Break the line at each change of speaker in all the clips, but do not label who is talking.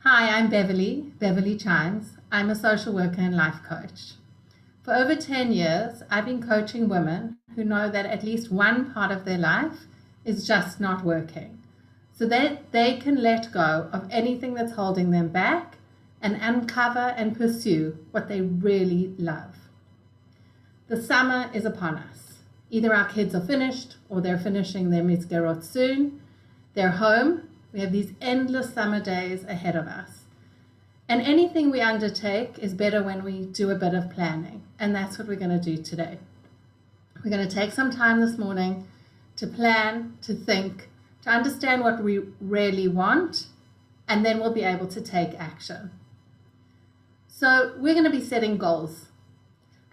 Hi, I'm Beverly Chimes. I'm a social worker and life coach. For over 10 years, I've been coaching women who know that at least one part of their life is just not working, so that they can let go of anything that's holding them back and uncover and pursue what they really love. The summer is upon us. Either our kids are finished or they're finishing their Mitzgerot soon. They're home. We have these endless summer days ahead of us. And anything we undertake is better when we do a bit of planning. And that's what we're going to do today. We're going to take some time this morning to plan, to think, to understand what we really want, and then we'll be able to take action. So we're going to be setting goals.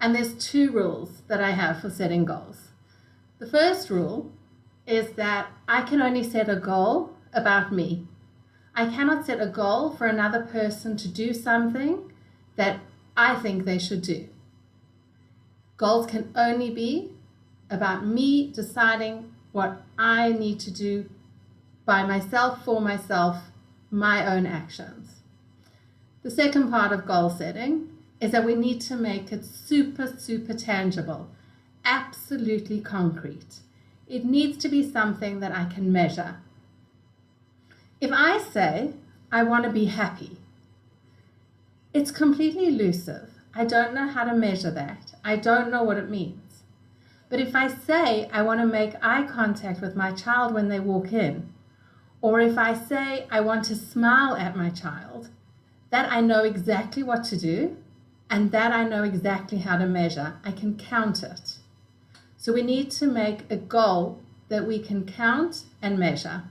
And there's two rules that I have for setting goals. The first rule is that I can only set a goal about me. I cannot set a goal for another person to do something that I think they should do. Goals can only be about me deciding what I need to do by myself, for myself, my own actions. The second part of goal setting is that we need to make it super tangible, absolutely concrete. It needs to be something that I can measure. If I say, I want to be happy, it's completely elusive. I don't know how to measure that. I don't know what it means. But if I say, I want to make eye contact with my child when they walk in, or if I say, I want to smile at my child, that I know exactly what to do, and that I know exactly how to measure. I can count it. So we need to make a goal that we can count and measure.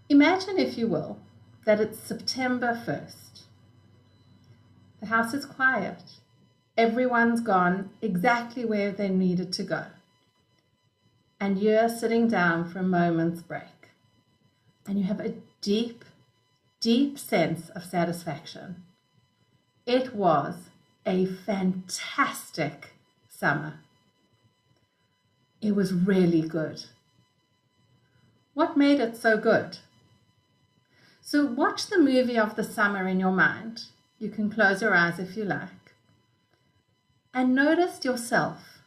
Imagine, if you will, that it's September 1st. The house is quiet. Everyone's gone exactly where they needed to go. And you're sitting down for a moment's break. And you have a deep sense of satisfaction. It was a fantastic summer. It was really good. What made it so good? So watch the movie of the summer in your mind. You can close your eyes if you like. And notice yourself.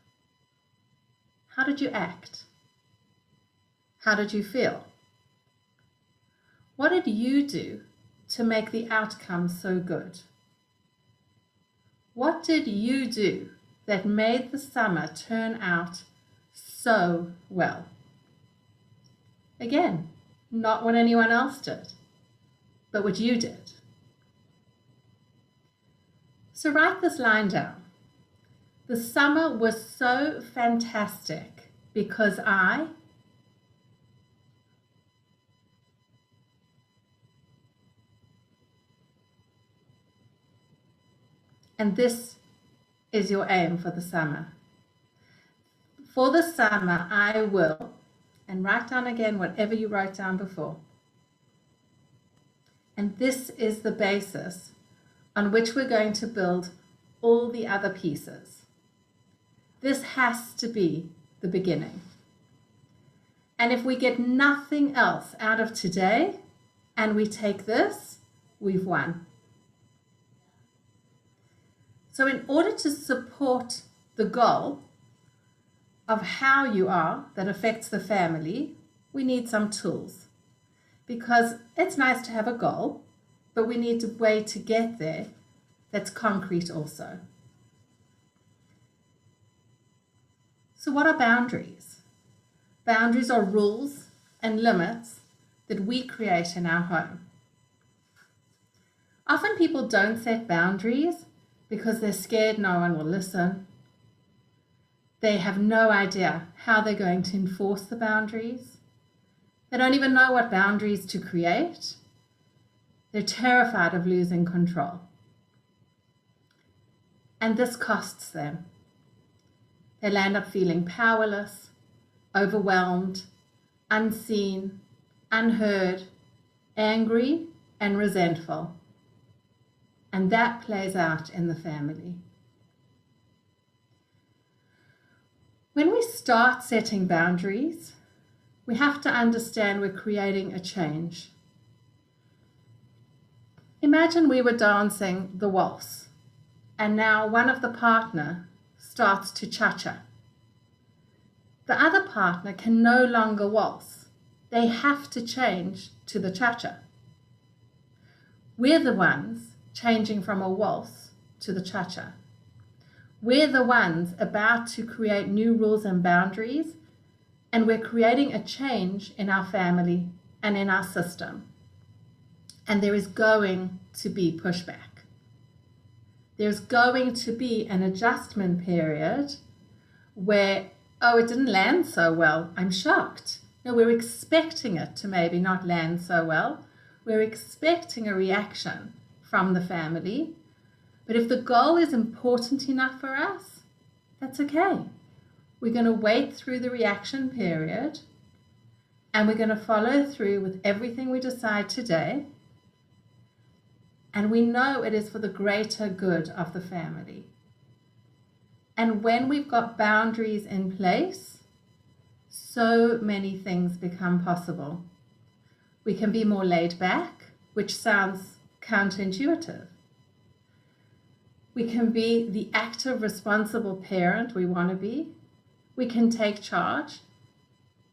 How did you act? How did you feel? What did you do to make the outcome so good? What did you do that made the summer turn out so well? Again, not what anyone else did, but what you did. So write this line down. The summer was so fantastic because I. And this is your aim for the summer. For the summer, I will, and write down again whatever you wrote down before. And this is the basis on which we're going to build all the other pieces. This has to be the beginning. And if we get nothing else out of today and we take this, we've won. So in order to support the goal of how you are that affects the family, we need some tools. Because it's nice to have a goal, but we need a way to get there that's concrete also. So what are boundaries? Boundaries are rules and limits that we create in our home. Often people don't set boundaries because they're scared no one will listen. They have no idea how they're going to enforce the boundaries. They don't even know what boundaries to create. They're terrified of losing control. And this costs them. They'll end up feeling powerless, overwhelmed, unseen, unheard, angry, and resentful. And that plays out in the family. When we start setting boundaries, we have to understand we're creating a change. Imagine we were dancing the waltz, and now one of the partner starts to cha-cha. The other partner can no longer waltz. They have to change to the cha-cha. We're the ones changing from a waltz to the cha-cha. We're the ones about to create new rules and boundaries, and we're creating a change in our family and in our system. And there is going to be pushback. There's going to be an adjustment period where, oh, it didn't land so well, I'm shocked. No, we're expecting it to maybe not land so well. We're expecting a reaction from the family. But if the goal is important enough for us, that's okay. We're going to wait through the reaction period, and we're going to follow through with everything we decide today. And we know it is for the greater good of the family. And when we've got boundaries in place, so many things become possible. We can be more laid back, which sounds counterintuitive. We can be the active, responsible parent we want to be. We can take charge.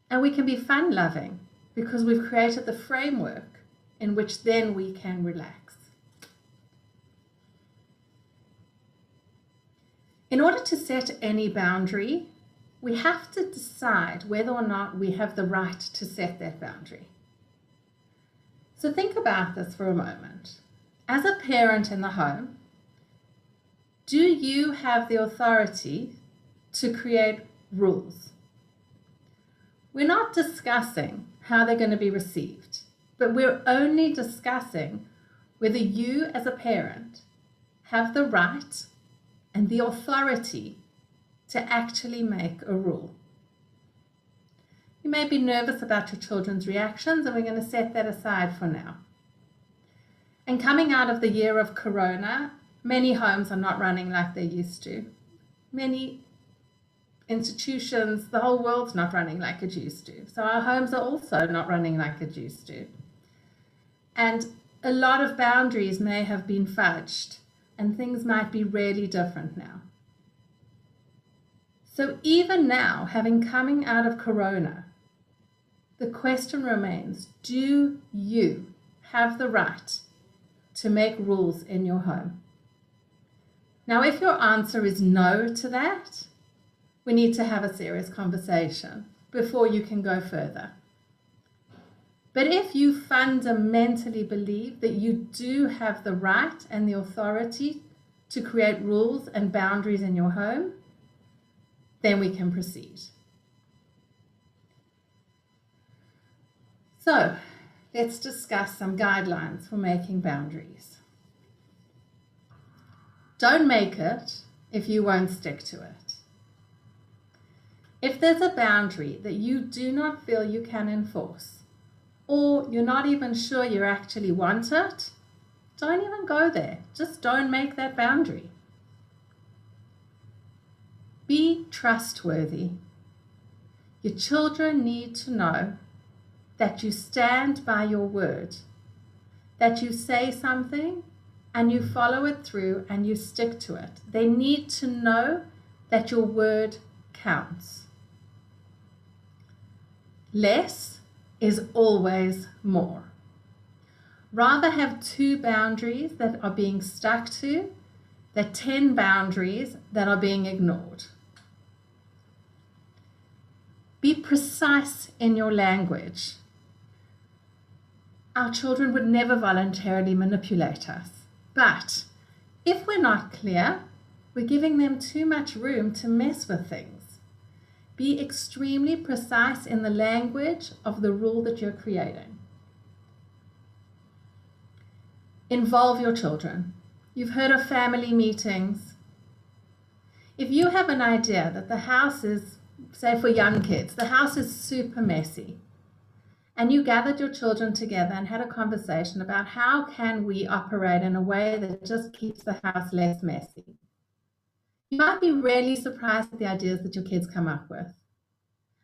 And we can be fun-loving because we've created the framework in which then we can relax. In order to set any boundary, we have to decide whether or not we have the right to set that boundary. So think about this for a moment. As a parent in the home, do you have the authority to create rules? We're not discussing how they're going to be received, but we're only discussing whether you as a parent have the right and the authority to actually make a rule. You may be nervous about your children's reactions, and we're going to set that aside for now. And coming out of the year of Corona, many homes are not running like they used to. Many institutions, the whole world's not running like it used to. So our homes are also not running like it used to. And a lot of boundaries may have been fudged, and things might be really different now. So even now, having coming out of Corona, the question remains, do you have the right to make rules in your home? Now, if your answer is no to that, we need to have a serious conversation before you can go further. But if you fundamentally believe that you do have the right and the authority to create rules and boundaries in your home, then we can proceed. So let's discuss some guidelines for making boundaries. Don't make it if you won't stick to it. If there's a boundary that you do not feel you can enforce, or you're not even sure you actually want it, don't even go there. Just don't make that boundary. Be trustworthy. Your children need to know that you stand by your word, that you say something and you follow it through and you stick to it. They need to know that your word counts. Less is always more. Rather have 2 boundaries that are being stuck to than 10 boundaries that are being ignored. Be precise in your language. Our children would never voluntarily manipulate us. But if we're not clear, we're giving them too much room to mess with things. Be extremely precise in the language of the rule that you're creating. Involve your children. You've heard of family meetings. If you have an idea that the house is, say for young kids, the house is super messy, and you gathered your children together and had a conversation about how can we operate in a way that just keeps the house less messy. You might be really surprised at the ideas that your kids come up with.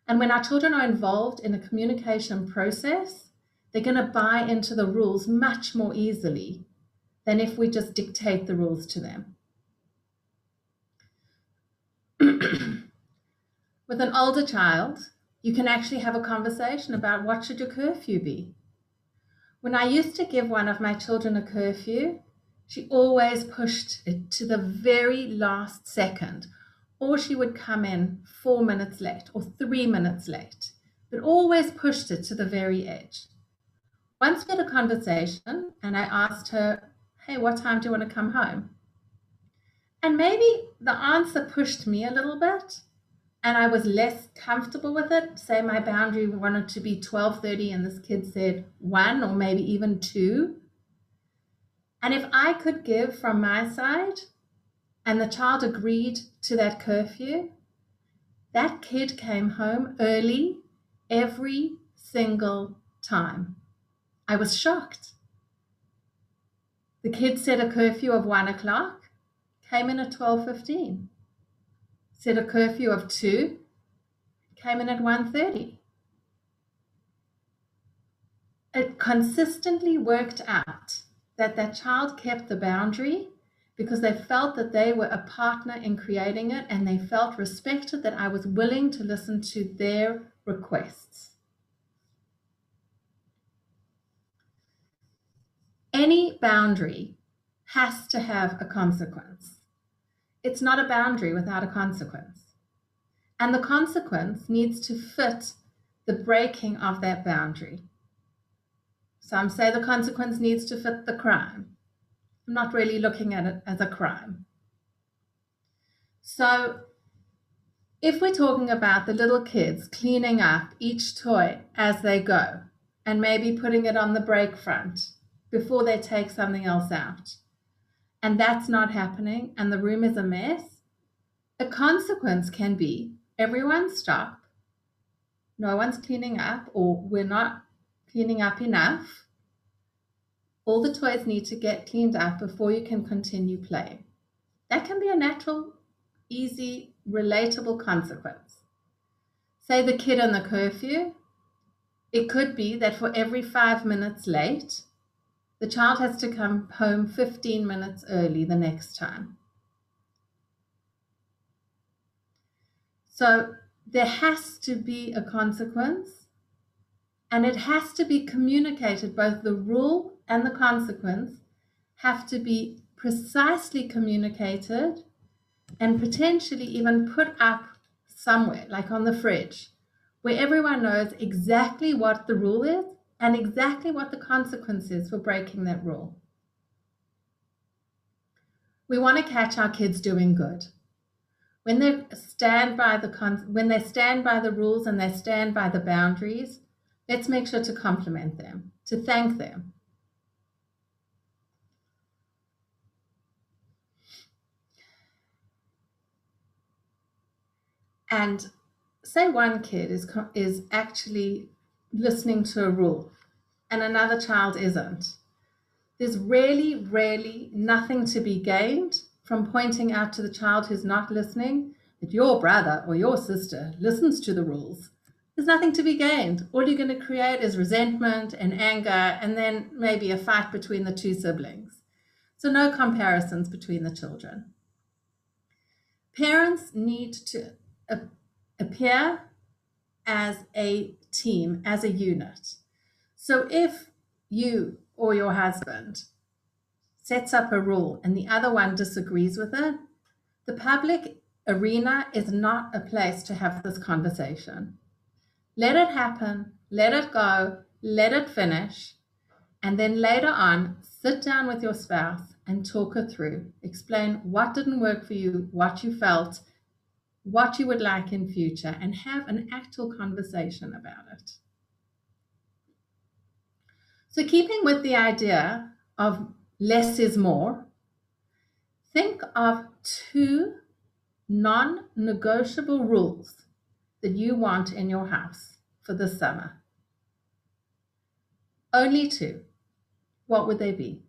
And when our children are involved in a communication process, they're going to buy into the rules much more easily than if we just dictate the rules to them. With an older child, you can actually have a conversation about what should your curfew be. When I used to give one of my children a curfew, she always pushed it to the very last second, or she would come in 4 minutes late or 3 minutes late, but always pushed it to the very edge. Once we had a conversation and I asked her, hey, what time do you want to come home? And maybe the answer pushed me a little bit and I was less comfortable with it. Say my boundary wanted to be 12:30 and this kid said 1 or maybe even 2. And if I could give from my side and the child agreed to that curfew, that kid came home early every single time. I was shocked. The kid set a curfew of 1 o'clock, came in at 12:15. Set a curfew of 2, came in at 1:30. It consistently worked out that that child kept the boundary because they felt that they were a partner in creating it and they felt respected, that I was willing to listen to their requests. Any boundary has to have a consequence. It's not a boundary without a consequence. And the consequence needs to fit the breaking of that boundary. Some say the consequence needs to fit the crime. I'm not really looking at it as a crime. So if we're talking about the little kids cleaning up each toy as they go and maybe putting it on the break front before they take something else out, and that's not happening and the room is a mess, a consequence can be everyone stop, no one's cleaning up, or we're not cleaning up enough. All the toys need to get cleaned up before you can continue playing. That can be a natural, easy, relatable consequence. Say the kid on the curfew, it could be that for every 5 minutes late, the child has to come home 15 minutes early the next time. So there has to be a consequence, and it has to be communicated. Both the rule and the consequence have to be precisely communicated and potentially even put up somewhere, like on the fridge, where everyone knows exactly what the rule is and exactly what the consequence is for breaking that rule. We want to catch our kids doing good. When they stand by the rules and they stand by the boundaries, let's make sure to compliment them, to thank them. And say one kid is actually listening to a rule and another child isn't. There's really nothing to be gained from pointing out to the child who's not listening that your brother or your sister listens to the rules. There's nothing to be gained. All you're going to create is resentment and anger, and then maybe a fight between the two siblings. So no comparisons between the children. Parents need to appear as a team, as a unit. So if you or your husband sets up a rule and the other one disagrees with it, the public arena is not a place to have this conversation. Let it happen, let it go, let it finish, and then later on, sit down with your spouse and talk it through. Explain what didn't work for you, what you felt, what you would like in future, and have an actual conversation about it. So keeping with the idea of less is more, think of 2 non-negotiable rules that you want in your house for this summer. Only 2. What would they be?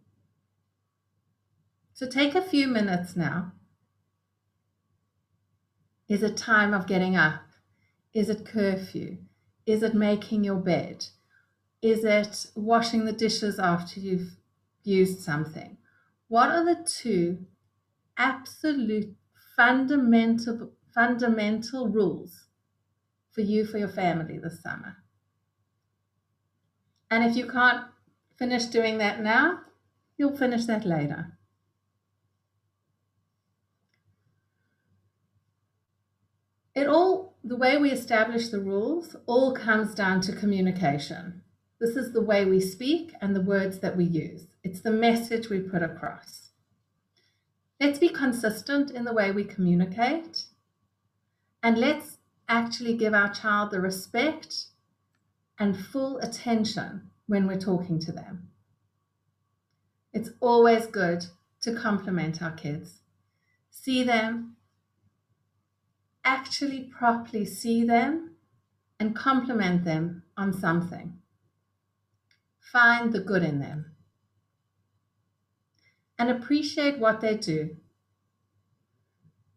So take a few minutes now. Is it time of getting up? Is it curfew? Is it making your bed? Is it washing the dishes after you've used something? What are the two absolute fundamental rules for you, for your family this summer? And if you can't finish doing that now, you'll finish that later. The way we establish the rules all comes down to communication. This is the way we speak and the words that we use. It's the message we put across. Let's be consistent in the way we communicate, and let's actually give our child the respect and full attention when we're talking to them. It's always good to compliment our kids. See them, actually properly see them, and compliment them on something. Find the good in them. And appreciate what they do.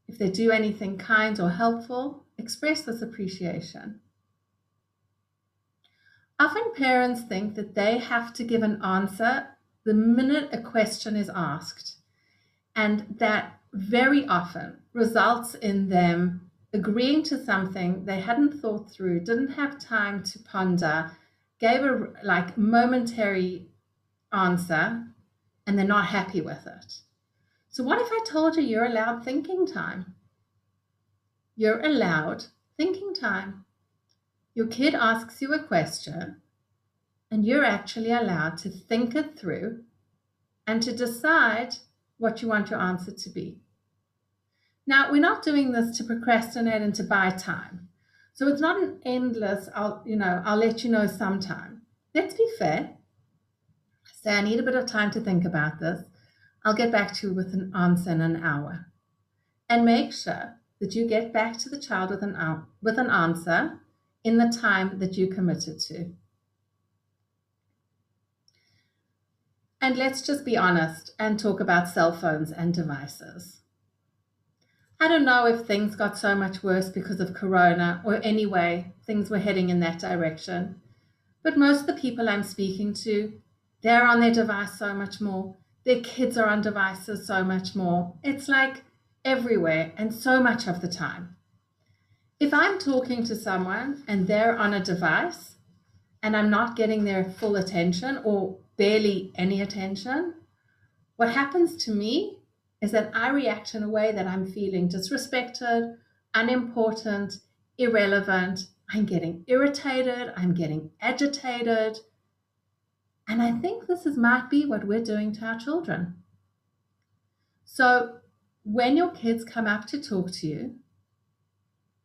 If they do anything kind or helpful, express this appreciation. Often parents think that they have to give an answer the minute a question is asked, and that very often results in them agreeing to something they hadn't thought through, didn't have time to ponder, gave a momentary answer, and they're not happy with it. So what if I told you you're allowed thinking time? You're allowed thinking time. Your kid asks you a question, and you're actually allowed to think it through and to decide what you want your answer to be. Now, we're not doing this to procrastinate and to buy time. So it's not an endless, I'll let you know sometime. Let's be fair. Say, I need a bit of time to think about this. I'll get back to you with an answer in an hour. And make sure that you get back to the child with an answer in the time that you committed to. And let's just be honest and talk about cell phones and devices. I don't know if things got so much worse because of Corona, or anyway, things were heading in that direction. But most of the people I'm speaking to, they're on their device so much more. Their kids are on devices so much more. It's like everywhere and so much of the time. If I'm talking to someone and they're on a device and I'm not getting their full attention or barely any attention, what happens to me is that I react in a way that I'm feeling disrespected, unimportant, irrelevant. I'm getting irritated, I'm getting agitated. And I think this might be what we're doing to our children. So when your kids come up to talk to you,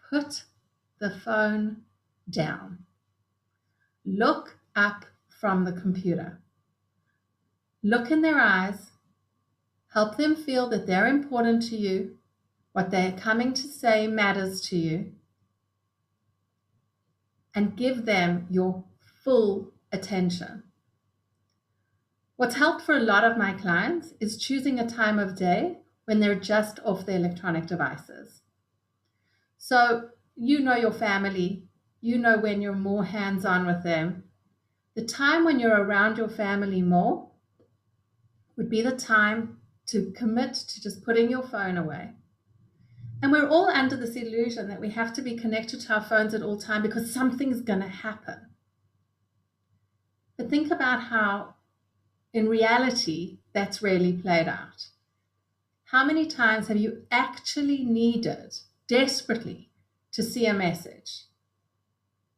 put the phone down. Look up from the computer. Look in their eyes. Help them feel that they're important to you. What they're coming to say matters to you. And give them your full attention. What's helped for a lot of my clients is choosing a time of day when they're just off their electronic devices. So you know your family, you know when you're more hands-on with them. The time when you're around your family more would be the time to commit to just putting your phone away. And we're all under this illusion that we have to be connected to our phones at all time because something's going to happen. But think about how, in reality, that's really played out. How many times have you actually needed, desperately, to see a message?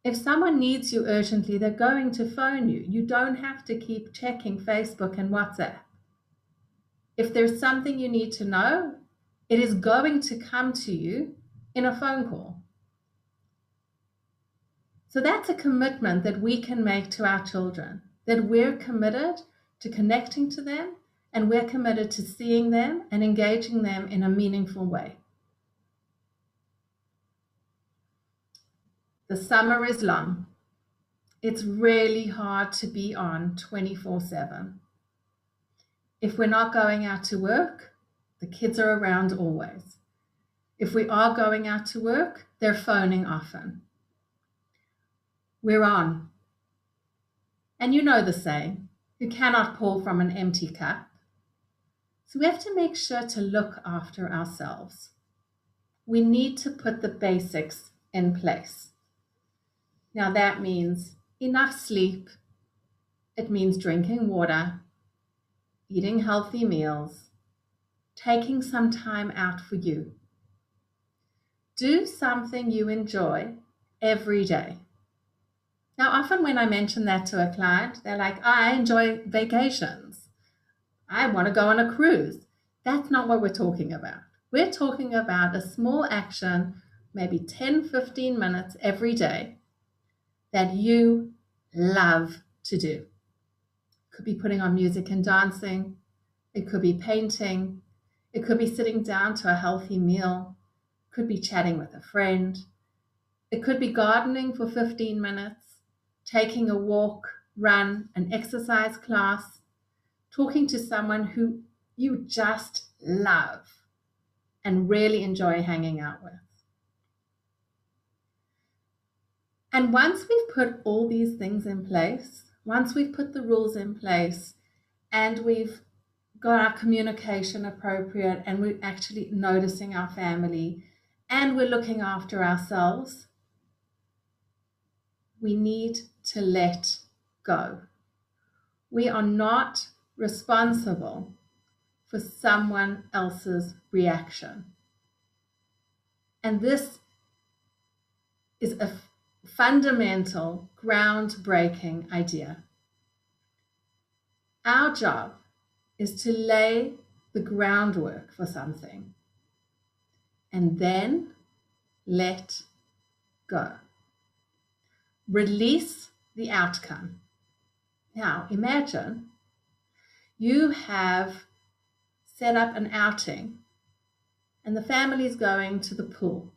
If someone needs you urgently, they're going to phone you. You don't have to keep checking Facebook and WhatsApp. If there's something you need to know, it is going to come to you in a phone call. So that's a commitment that we can make to our children, that we're committed to connecting to them, and we're committed to seeing them and engaging them in a meaningful way. The summer is long. It's really hard to be on 24/7. If we're not going out to work, the kids are around always. If we are going out to work, they're phoning often. We're on. And you know the saying, you cannot pour from an empty cup. So we have to make sure to look after ourselves. We need to put the basics in place. Now that means enough sleep. It means drinking water, eating healthy meals, taking some time out for you. Do something you enjoy every day. Now, often when I mention that to a client, they're like, I enjoy vacations. I want to go on a cruise. That's not what we're talking about. We're talking about a small action, maybe 10, 15 minutes every day that you love to do. It could be putting on music and dancing. It could be painting. It could be sitting down to a healthy meal. It could be chatting with a friend. It could be gardening for 15 minutes, taking a walk, run, an exercise class, talking to someone who you just love and really enjoy hanging out with. And once we've put all these things in place, once we've put the rules in place and we've got our communication appropriate and we're actually noticing our family and we're looking after ourselves, we need to let go. We are not responsible for someone else's reaction. And this is a fundamental, groundbreaking idea. Our job is to lay the groundwork for something and then let go. Release the outcome. Now, imagine you have set up an outing and the family's going to the pool.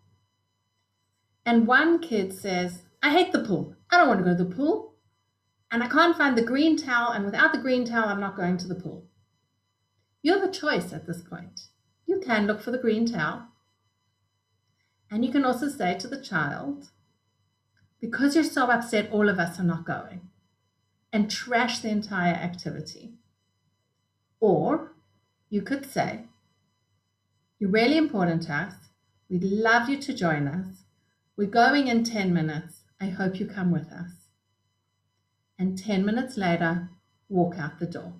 And one kid says, I hate the pool. I don't want to go to the pool. And I can't find the green towel. And without the green towel, I'm not going to the pool. You have a choice at this point. You can look for the green towel. And you can also say to the child, because you're so upset, all of us are not going. And trash the entire activity. Or you could say, you're really important to us. We'd love you to join us. We're going in 10 minutes. I hope you come with us. And 10 minutes later, walk out the door.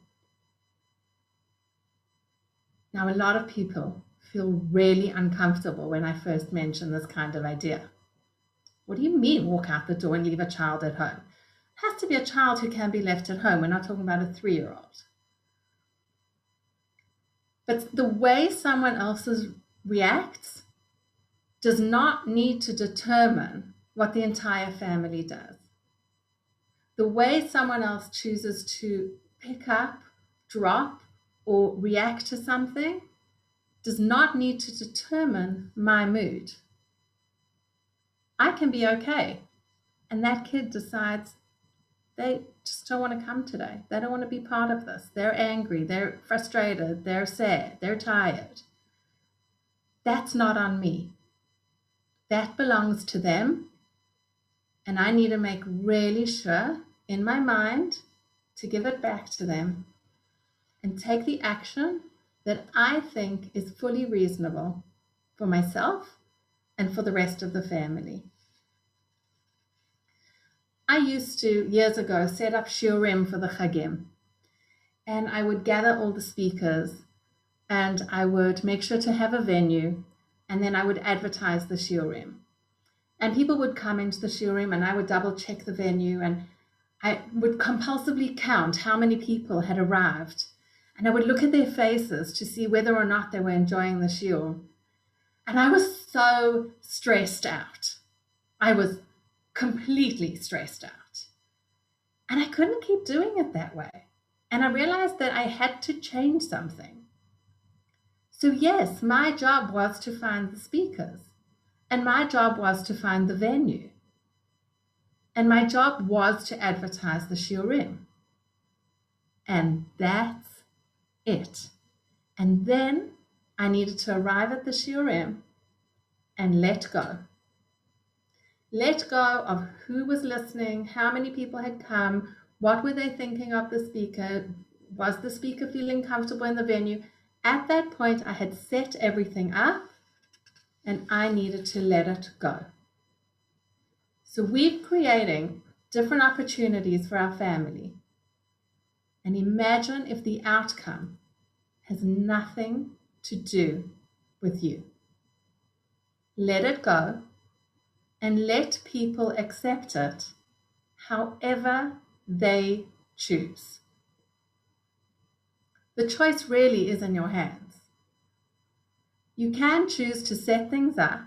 Now, a lot of people feel really uncomfortable when I first mention this kind of idea. What do you mean, walk out the door and leave a child at home? It has to be a child who can be left at home. We're not talking about a 3-year-old. But the way someone else reacts does not need to determine what the entire family does. The way someone else chooses to pick up, drop, or react to something does not need to determine my mood. I can be okay, and that kid decides they just don't want to come today. They don't want to be part of this. They're angry, they're frustrated, they're sad, they're tired. That's not on me. That belongs to them, and I need to make really sure in my mind to give it back to them and take the action that I think is fully reasonable for myself and for the rest of the family. I used to, years ago, set up shiurim for the Chagim, and I would gather all the speakers and I would make sure to have a venue, and then I would advertise the shiurim. And people would come into the shiurim and I would double check the venue, and I would compulsively count how many people had arrived. And I would look at their faces to see whether or not they were enjoying the shiur. And I was so stressed out. I was completely stressed out. And I couldn't keep doing it that way. And I realized that I had to change something. So yes, my job was to find the speakers. And my job was to find the venue. And my job was to advertise the shiurim. And that's it. And then I needed to arrive at the shiurim and let go. Let go of who was listening, how many people had come, what were they thinking of the speaker, was the speaker feeling comfortable in the venue, At that point, I had set everything up and I needed to let it go. So we're creating different opportunities for our family. And imagine if the outcome has nothing to do with you. Let it go and let people accept it however they choose. The choice really is in your hands. You can choose to set things up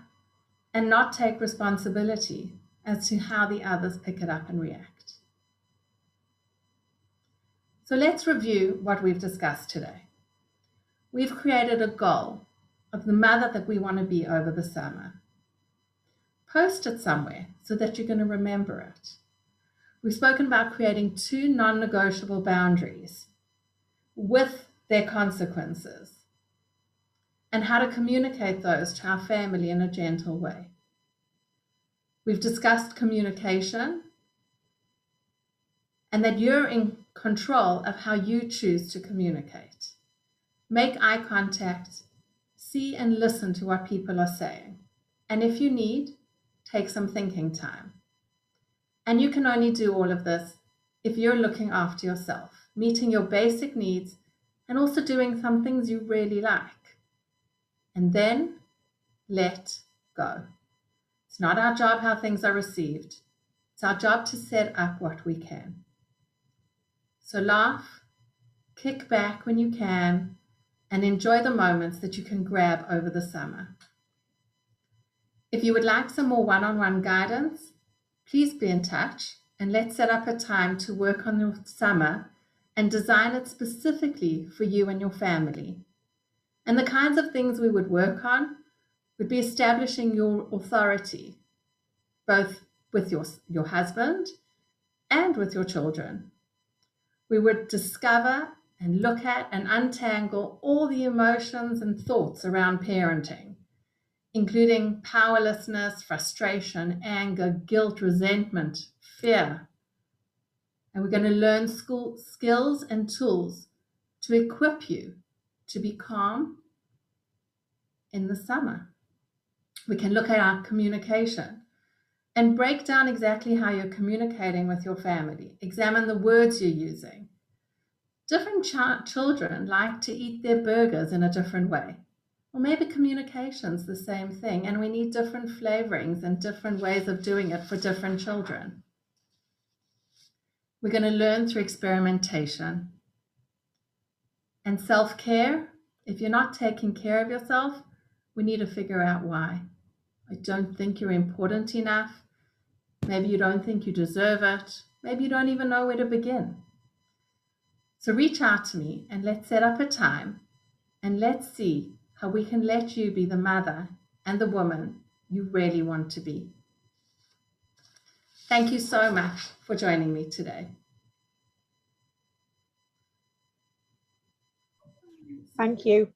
and not take responsibility as to how the others pick it up and react. So let's review what we've discussed today. We've created a goal of the mother that we want to be over the summer. Post it somewhere so that you're going to remember it. We've spoken about creating 2 non-negotiable boundaries with their consequences and how to communicate those to our family in a gentle way. We've discussed communication and that you're in control of how you choose to communicate. Make eye contact, see and listen to what people are saying. And if you need, take some thinking time. And you can only do all of this if you're looking after yourself, meeting your basic needs, and also doing some things you really like. And then let go. It's not our job how things are received. It's our job to set up what we can. So laugh, kick back when you can, and enjoy the moments that you can grab over the summer. If you would like some more one-on-one guidance, please be in touch and let's set up a time to work on your summer and design it specifically for you and your family. And the kinds of things we would work on would be establishing your authority, both with your husband and with your children. We would discover and look at and untangle all the emotions and thoughts around parenting, including powerlessness, frustration, anger, guilt, resentment, fear. And we're going to learn skills and tools to equip you to be calm in the summer. We can look at our communication and break down exactly how you're communicating with your family. Examine the words you're using. Different children like to eat their burgers in a different way. Or maybe communication's the same thing, and we need different flavorings and different ways of doing it for different children. We're going to learn through experimentation. And self-care, if you're not taking care of yourself, we need to figure out why. I don't think you're important enough. Maybe you don't think you deserve it. Maybe you don't even know where to begin. So reach out to me and let's set up a time and let's see how we can let you be the mother and the woman you really want to be. Thank you so much for joining me today.
Thank you.